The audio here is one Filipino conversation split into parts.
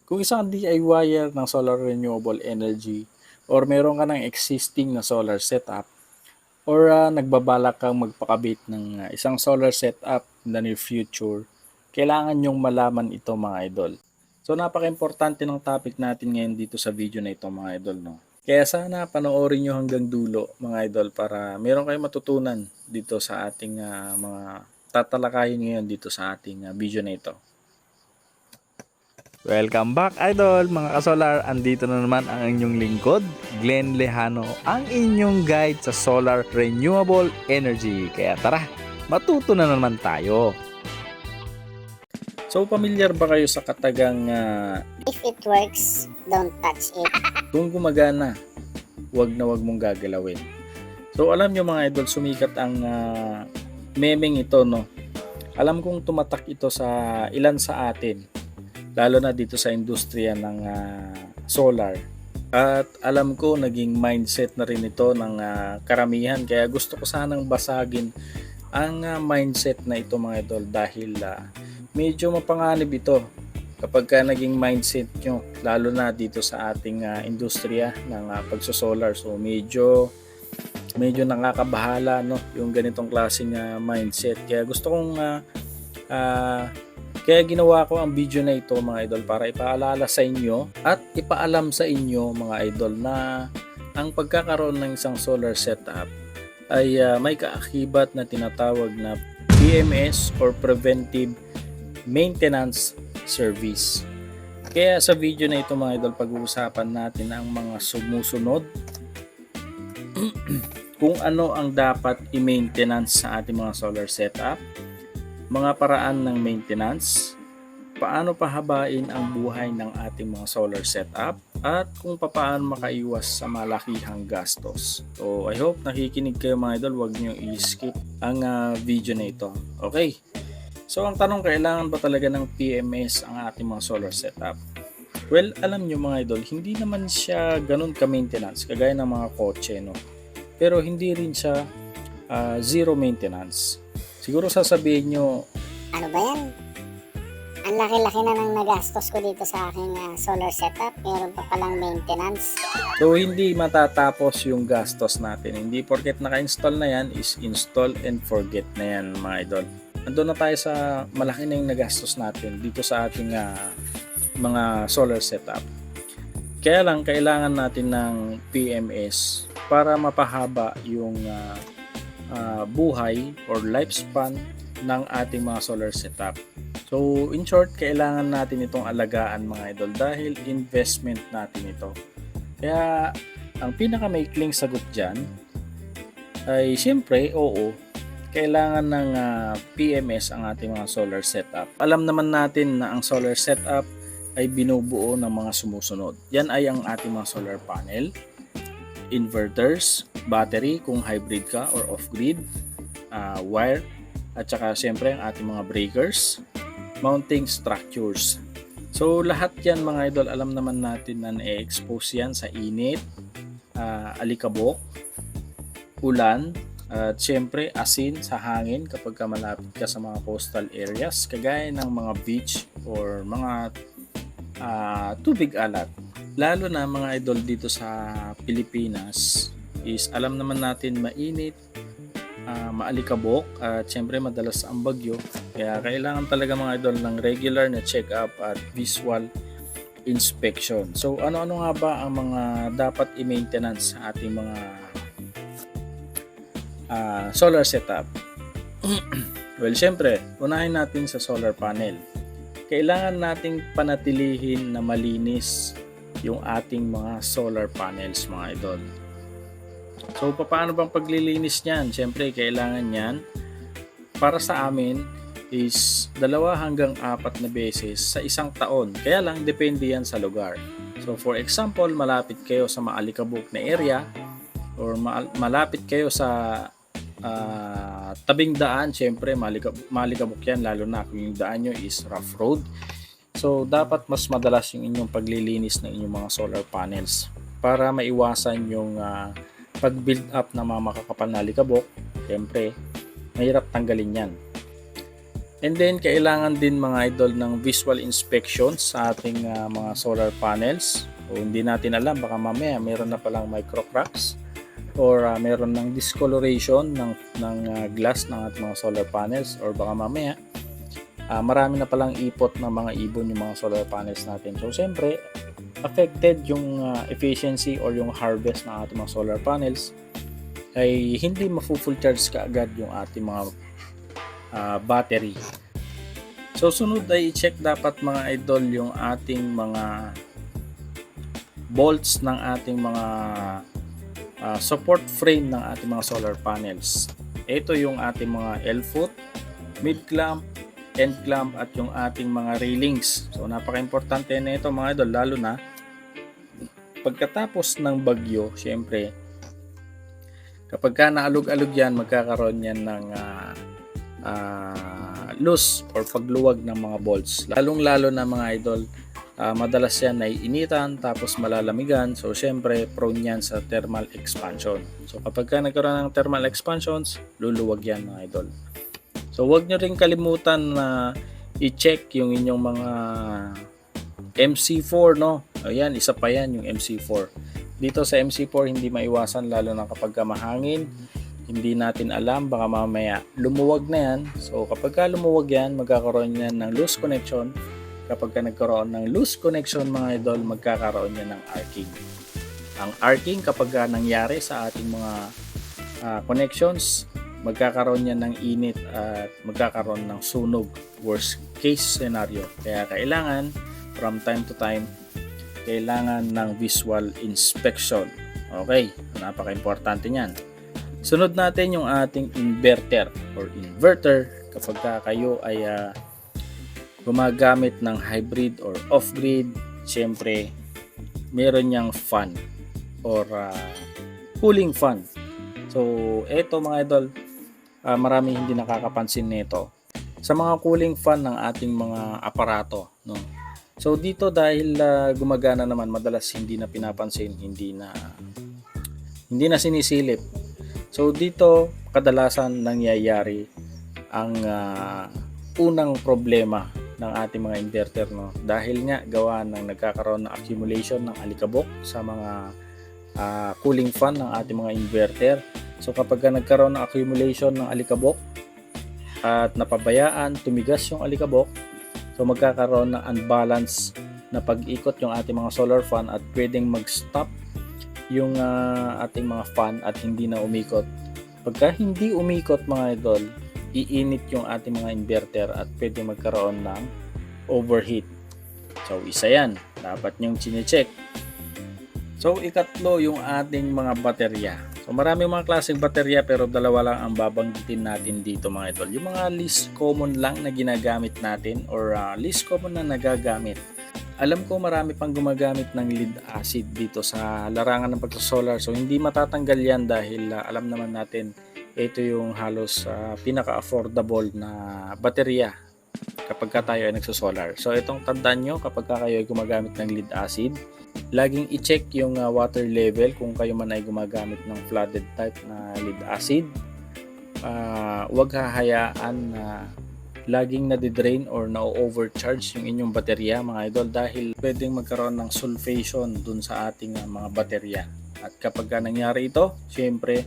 Kung isang DIYer ng solar renewable energy or meron ka ng existing na solar setup or nagbabalak kang magpakabit ng isang solar setup in the near future, kailangan nyong malaman ito mga idol. So napaka-importante ng topic natin ngayon dito sa video na ito mga idol. No? Kaya sana panoorin nyo hanggang dulo mga idol para meron kayong matutunan dito sa ating mga tatalakayin ngayon dito sa ating video na ito. Welcome back idol mga kasolar, andito na naman ang inyong lingkod, Glenn Lejano, ang inyong guide sa solar renewable energy. Kaya tara, matuto na naman tayo. So pamilyar ba kayo sa katagang If it works, don't touch it. kung gumagana, wag na wag mong gagalawin. So alam nyo mga idol, sumikat ang memeng ito, no? Alam kong tumatak ito sa ilan sa atin, lalo na dito sa industriya ng solar. At alam ko naging mindset na rin ito ng karamihan, kaya gusto ko sanang basagin ang mindset na ito mga idol dahil medyo mapanganib ito kapag naging mindset nyo, lalo na dito sa ating industriya ng pagsosolar. So medyo nakakabahala, no, yung ganitong klaseng mindset. Kaya gusto kong kaya ginawa ko ang video na ito mga idol para ipaalala sa inyo at ipaalam sa inyo mga idol na ang pagkakaroon ng isang solar setup ay may kaakibat na tinatawag na PMS or Preventive Maintenance Service. Kaya sa video na ito mga idol, pag-uusapan natin ang mga sumusunod kung ano ang dapat i-maintenance sa ating mga solar setup, mga paraan ng maintenance, paano pahabain ang buhay ng ating mga solar setup, at kung paano makaiwas sa malakihang gastos. So I hope nakikinig kayo mga idol, huwag nyo i-skip ang video na ito. Okay, so ang tanong, kailangan ba talaga ng PMS ang ating mga solar setup? Well, alam nyo mga idol, hindi naman siya ganun ka-maintenance kagaya ng mga kotse, no? Pero hindi rin siya zero maintenance. Siguro sasabihin nyo, Ano ba yan? Ang laki-laki na nang nagastos ko dito sa aking solar setup. Meron pa palang maintenance. so hindi matatapos yung gastos natin. Hindi porket naka-install na yan is install and forget na yan mga idol. Andun na tayo sa malaki na yung nagastos natin dito sa ating mga solar setup. Kaya lang kailangan natin ng PMS para mapahaba yung buhay or lifespan ng ating mga solar setup. So in short, kailangan natin itong alagaan mga idol dahil investment natin ito. Kaya ang pinakamaikling sagot dyan ay siyempre oo, kailangan ng PMS ang ating mga solar setup. Alam naman natin na ang solar setup ay binubuo ng mga sumusunod. Yan ay ang ating mga solar panel, inverters, battery kung hybrid ka or off-grid, wire, at saka siyempre ang ating mga breakers, mounting structures. So lahat yan mga idol, alam naman natin na na-expose yan sa init, alikabok, ulan, at siyempre asin sa hangin kapag malapit ka sa mga coastal areas kagaya ng mga beach or mga tubig alat. Lalo na mga idol dito sa Pilipinas is alam naman natin mainit, maalikabok, at syempre madalas ang bagyo. Kaya kailangan talaga mga idol ng regular na check-up at visual inspection. So ano-ano nga ba ang mga dapat i-maintenance sa ating mga solar setup? Well, syempre, unahin natin sa solar panel. Kailangan nating panatilihin na malinis yung ating mga solar panels mga idol. So paano bang paglilinis niyan? Siyempre kailangan niyan, para sa amin is 2 hanggang 4 na beses sa isang taon. Kaya lang depende yan sa lugar. So for example, malapit kayo sa maalikabok na area or malapit kayo sa tabing daan, siyempre maalikabok yan, lalo na kung yung daan nyo is rough road. So dapat mas madalas yung inyong paglilinis ng inyong mga solar panels para maiwasan yung pag-build up ng mga makakapal na alikabok. Siyempre mahirap tanggalin yan. And then kailangan din mga idol ng visual inspection sa ating mga solar panels. So hindi natin alam, baka mamaya meron na palang micro cracks or meron ng discoloration ng glass ng ating mga solar panels, or baka mamaya marami na palang ipot ng mga ibon yung mga solar panels natin. So siyempre affected yung efficiency or yung harvest ng ating mga solar panels, ay hindi mafu-full charge kaagad yung ating mga battery. So sunod ay i-check dapat mga idol yung ating mga bolts ng ating mga support frame ng ating mga solar panels. Ito yung ating mga L-foot, mid clamp, end clamp at yung ating mga railings. So napaka-importante na ito mga idol, lalo na pagkatapos ng bagyo. Syempre kapag ka naalog-alog yan, magkakaroon yan ng loose or pagluwag ng mga bolts. Lalong-lalo na mga idol, madalas yan ay initan tapos malalamigan. So syempre prone yan sa thermal expansion. So kapag ka nagkaroon ng thermal expansions, luluwag yan mga idol. So huwag nyo rin kalimutan na i-check yung inyong mga MC4, no? Ayan, isa pa yan yung MC4. Dito sa MC4 hindi maiwasan, lalo na kapag mahangin. Hindi natin alam, baka mamaya lumuwag na yan. So kapag ka lumuwag yan, magkakaroon yan ng loose connection. Kapag ka nagkaroon ng loose connection mga idol, magkakaroon yan ng arcing. Ang arcing kapag ka nangyari sa ating mga connections, magkakaroon yan ng init at magkakaroon ng sunog, worst case scenario. Kaya kailangan from time to time, kailangan ng visual inspection. Okay, napaka-importante niyan. Sunod natin yung ating inverter or inverter. Kapag kayo ay gumagamit ng hybrid or off-grid, siyempre meron niyang fan or cooling fan. So eto mga idol, marami hindi nakakapansin nito sa mga cooling fan ng ating mga aparato, no? So dito dahil gumagana naman, madalas hindi na pinapansin, hindi na sinisilip. So dito kadalasan nangyayari ang unang problema ng ating mga inverter, no? Dahil nga gawa ng nagkakaroon ng accumulation ng alikabok sa mga cooling fan ng ating mga inverter. So kapag nagkaroon ng accumulation ng alikabok at napabayaan, tumigas yung alikabok, so magkakaroon ng unbalance na pag-ikot yung ating mga solar fan at pwedeng mag-stop yung ating mga fan at hindi na umikot. Pagka hindi umikot mga idol, iinit yung ating mga inverter at pwede magkaroon ng overheat. So isa yan, dapat nyong chine-check. So ikatlo yung ating mga baterya. So maraming mga klaseng baterya pero dalawa lang ang babanggitin natin dito mga idol. Yung mga least common lang na ginagamit natin or least common na nagagamit. Alam ko marami pang gumagamit ng lead acid dito sa larangan ng pagsasolar. So hindi matatanggal yan dahil alam naman natin ito yung halos pinaka-affordable na baterya kapag tayo ay nagsasolar. So itong tandaan nyo kapag kayo ay gumagamit ng lead acid, laging i-check yung water level kung kayo man ay gumagamit ng flooded type na lead acid. Huwag hahayaan na laging nadidrain or na-overcharge yung inyong baterya mga idol, dahil pwedeng magkaroon ng sulfation dun sa ating mga baterya. At kapag nangyari ito, syempre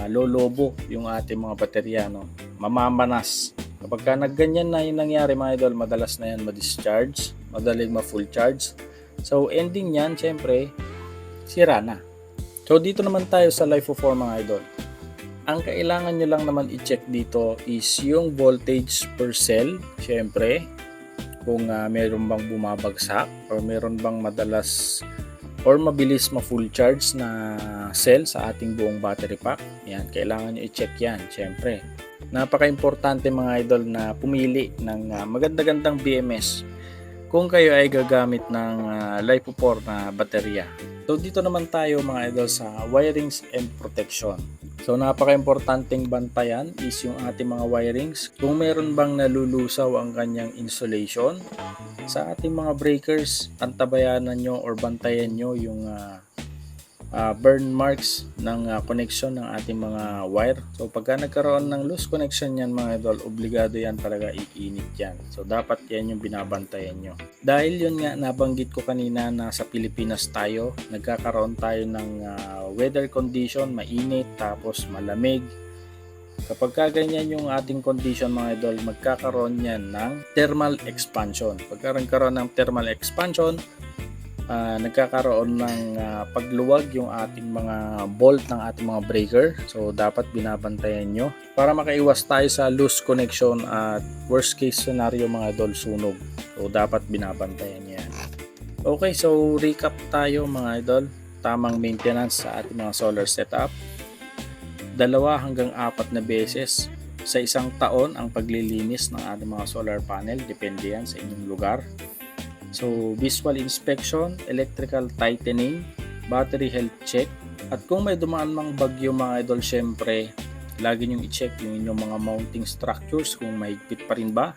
lolobo yung ating mga baterya, no? Mamamanas. Kapag nagganyan na yung nangyari mga idol, madalas na yan ma-discharge, madaling ma-full charge. So ending yan, syempre sira na. So dito naman tayo sa LiFeO4 mga idol. Ang kailangan nyo lang naman i-check dito is yung voltage per cell. Syempre kung meron bang bumabagsak or meron bang madalas or mabilis ma-full charge na cell sa ating buong battery pack. Yan, kailangan nyo i-check yan. Syempre napaka-importante mga idol na pumili ng maganda-gandang BMS kung kayo ay gagamit ng LiFeO4 na baterya. So dito naman tayo mga idol sa wirings and protection. So napaka-importanteng bantayan is yung ating mga wirings. Kung meron bang nalulusaw ang kanyang insulation sa ating mga breakers, antabayanan nyo or bantayan nyo yung burn marks ng connection ng ating mga wire. So pagka nagkaroon ng loose connection yan mga idol, obligado yan talaga iinit yan. So dapat yan yung binabantayan nyo. Dahil yun nga nabanggit ko kanina na sa Pilipinas tayo, nagkakaroon tayo ng weather condition, mainit tapos malamig. Kapag ganyan yung ating condition mga idol, magkakaroon yan ng thermal expansion. Pagka nagkaroon ng thermal expansion, nagkakaroon ng pagluwag yung ating mga bolt ng ating mga breaker. So dapat binabantayan nyo para makaiwas tayo sa loose connection at worst case scenario mga idol, sunog. So dapat binabantayan yan. Okay, so recap tayo mga idol. Tamang maintenance sa ating mga solar setup. 2 hanggang 4 na beses sa isang taon ang paglilinis ng ating mga solar panel. Depende yan sa inyong lugar. So, visual inspection, electrical tightening, battery health check, at kung may dumaan mang bagyo mga idol, syempre, lagi nyong i-check yung inyong mga mounting structures kung mahigpit pa rin ba,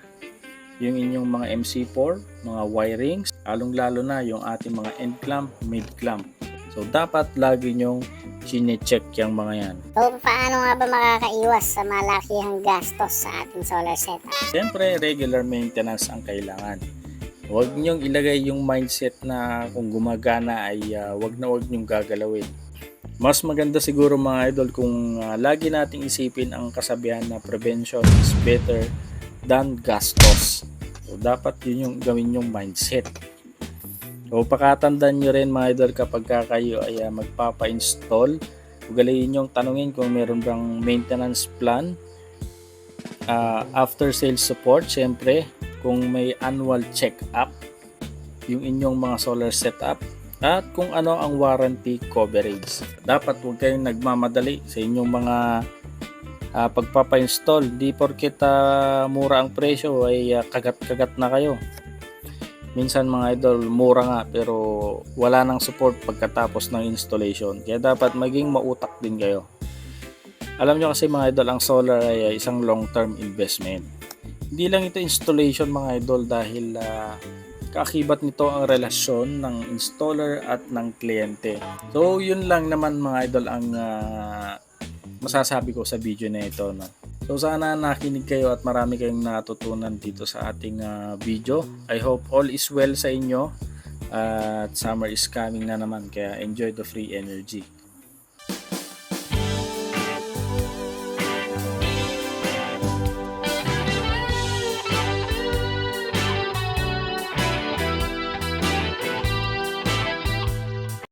yung inyong mga MC4, mga wirings, lalong-lalo na yung ating mga end clamp, mid clamp. So, dapat lagi nyong chine-check yung mga yan. So, paano nga ba makakaiwas sa malakihang gastos sa ating solar setup? Syempre, regular maintenance ang kailangan. Huwag niyong ilagay yung mindset na kung gumagana ay wag niyong gagalawin. Mas maganda siguro mga idol kung lagi nating isipin ang kasabihan na prevention is better than gastos. So dapat yun yung gawin yung mindset. So pakatandaan nyo rin mga idol kapag kayo ay magpapa-install, ugaliin yung tanungin kung meron bang maintenance plan, after sales support syempre, kung may annual check-up yung inyong mga solar setup, at kung ano ang warranty coverage. Dapat huwag kayong nagmamadali sa inyong mga pagpapa-install. Di porket mura ang presyo ay kagat-kagat na kayo. Minsan mga idol, mura nga pero wala nang support pagkatapos ng installation. Kaya dapat maging mautak din kayo. Alam nyo kasi mga idol, ang solar ay isang long-term investment. Hindi lang ito installation mga idol dahil kaakibat nito ang relasyon ng installer at ng kliyente. So yun lang naman mga idol ang masasabi ko sa video na ito. No? So sana nakinig kayo at marami kayong natutunan dito sa ating video. I hope all is well sa inyo at summer is coming na naman kaya enjoy the free energy.